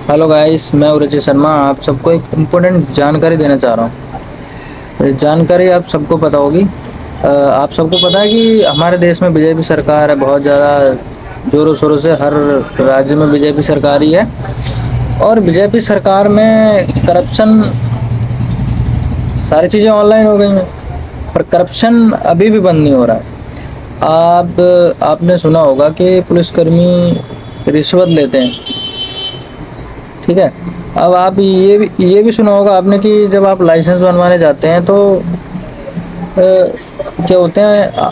Hello guys, मैं उरजी शर्मा आप सबको एक इम्पोर्टेंट जानकारी देना चाह रहा हूँ। ये जानकारी आप सबको पता होगी। आप सबको पता है कि हमारे देश में बीजेपी सरकार है, बहुत ज़्यादा ज़ोरों शोरों से हर राज्य में बीजेपी सरकार ही है। और बीजेपी सरकार में करप्शन, सारी चीज़ें ऑनलाइन हो गई हैं, पर करप्शन अभी भी बंद नहीं हो रहा है। आपने सुना होगा कि पुलिसकर्मी रिश्वत लेते हैं, ठीक है। अब आप ये भी सुना होगा आपने कि जब आप लाइसेंस बनवाने जाते हैं तो क्या होते हैं,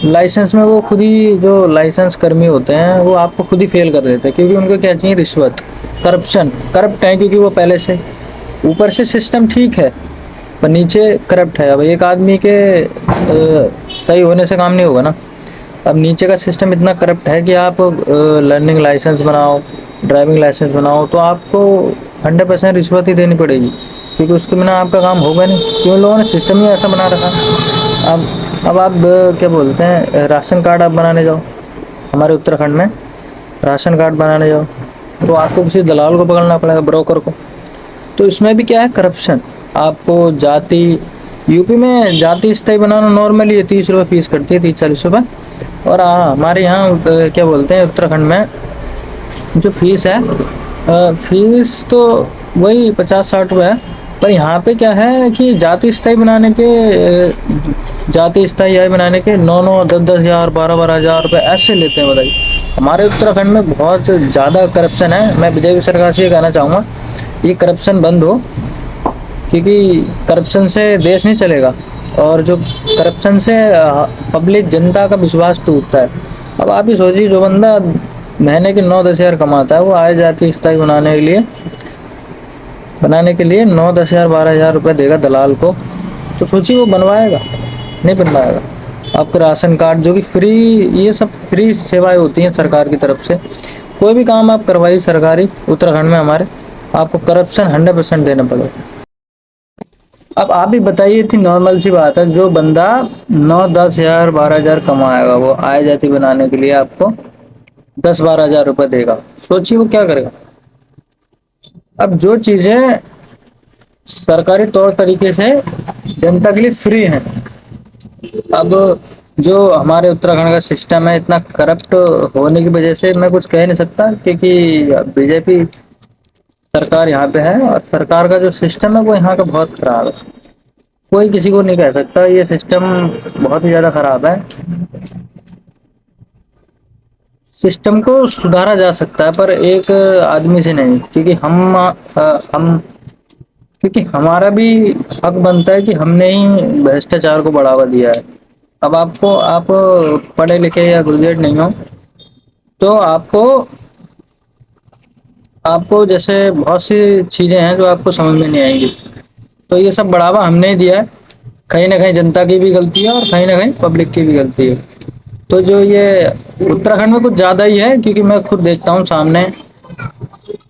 लाइसेंस में वो खुद ही, जो लाइसेंस कर्मी होते हैं वो आपको खुद ही फेल कर देते हैं, क्योंकि उनको क्या चाहिए, रिश्वत, करप्शन, करप्ट है, क्योंकि वो पहले से, ऊपर से सिस्टम ठीक है पर नीचे करप्ट है। अब एक आदमी के सही होने से काम नहीं होगा ना। अब नीचे का सिस्टम इतना करप्ट है कि आप लर्निंग लाइसेंस बनाओ, ड्राइविंग लाइसेंस बनाओ, तो आपको 100% रिश्वत ही देनी पड़ेगी, क्योंकि उसके बिना आपका काम होगा नहीं, क्यों लोगों ने सिस्टम ही ऐसा बना रखा। अब आप क्या बोलते हैं, राशन कार्ड आप बनाने जाओ, हमारे उत्तराखंड में राशन कार्ड बनाने जाओ तो आपको किसी दलाल को पकड़ना पड़ेगा, ब्रोकर को। तो इसमें भी क्या है, करप्शन। आपको जाति, यूपी में जाति स्थाई बनाना नॉर्मली है, 30 रुपये फीस कटती है, 30-40 रुपये। और हाँ, हमारे यहाँ क्या बोलते हैं, उत्तराखंड में जो फीस है, फीस तो वही 50-60 रुपये है। पर यहाँ पे क्या है कि जाति स्थाई आय बनाने के 9-9, 10-10 हज़ार, 12-12 हज़ार रुपये ऐसे लेते हैं, बताइए। हमारे उत्तराखंड में बहुत ज़्यादा करप्शन है। मैं बीजेपी सरकार से ये कहना चाहूँगा, ये करप्शन बंद हो, क्योंकि करप्शन से देश नहीं चलेगा, और जो करप्शन से पब्लिक, जनता का विश्वास टूटता है। अब आप ही सोचिए, जो बंदा महीने के 9-10 हज़ार कमाता है, वो आय जाति स्थाई बनाने के लिए 9-10 हज़ार, 12 हज़ार रुपये देगा दलाल को, तो सोचिए वो बनवाएगा? नहीं बनवाएगा। आपका राशन कार्ड जो कि फ्री, ये सब फ्री सेवाएं होती हैं सरकार की तरफ से। कोई भी काम आप करवाइए सरकारी, उत्तराखंड में हमारे, आपको करप्शन 100% देना पड़ेगा। अब आप ही बताइए, इतनी नॉर्मल सी बात है, जो बंदा 9-10 हज़ार, 12 हज़ार कमाएगा, वो आय जाति बनाने के लिए आपको 10-12 हज़ार रुपये देगा, सोचिए वो क्या करेगा। अब जो चीजें सरकारी तौर तरीके से जनता के लिए फ्री हैं, अब जो हमारे उत्तराखंड का सिस्टम है, इतना करप्ट होने की वजह से मैं कुछ कह नहीं सकता, क्योंकि बीजेपी सरकार यहाँ पे है, और सरकार का जो सिस्टम है वो यहाँ का बहुत खराब है। कोई किसी को नहीं कह सकता ये सिस्टम बहुत ही ज्यादा खराब है। सिस्टम को सुधारा जा सकता है, पर एक आदमी से नहीं, क्योंकि हम क्योंकि हमारा भी हक बनता है कि हमने ही भ्रष्टाचार को बढ़ावा दिया है। अब आप पढ़े लिखे या ग्रेजुएट नहीं हो, तो आपको आपको जैसे बहुत सी चीजें हैं जो आपको समझ में नहीं आएंगी, तो ये सब बढ़ावा हमने ही दिया है। कहीं ना कहीं जनता की भी गलती है, और कहीं ना कहीं पब्लिक की भी गलती है। तो जो ये उत्तराखंड में कुछ ज्यादा ही है, क्योंकि मैं खुद देखता हूँ सामने,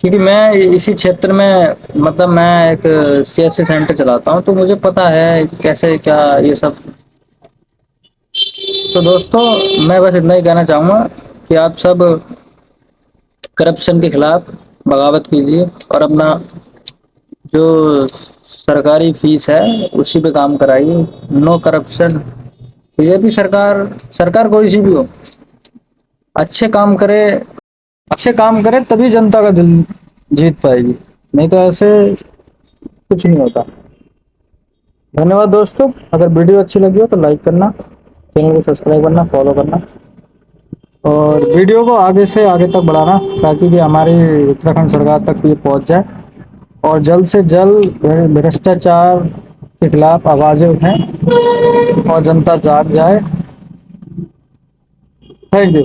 क्योंकि मैं इसी क्षेत्र में, मतलब मैं एक सीएससी सेंटर चलाता हूँ, तो मुझे पता है कैसे क्या ये सब। तो दोस्तों, मैं बस इतना ही कहना चाहूँगा कि आप सब करप्शन के खिलाफ बगावत कीजिए, और अपना जो सरकारी फीस है उसी पे काम कराइए। No corruption. बीजेपी सरकार, सरकार कोई सी भी हो, अच्छे काम करे, अच्छे काम करे तभी जनता का दिल जीत पाएगी, नहीं तो ऐसे कुछ नहीं होता। धन्यवाद दोस्तों। अगर वीडियो अच्छी लगी हो तो लाइक करना, चैनल को सब्सक्राइब करना, फॉलो करना, और वीडियो को आगे से आगे तक बढ़ाना, ताकि कि हमारी उत्तराखंड सरकार तक ये पहुंच जाए, और जल्द से जल्द भ्रष्टाचार के खिलाफ आवाजें उठें और जनता जाग जाए। Thank you.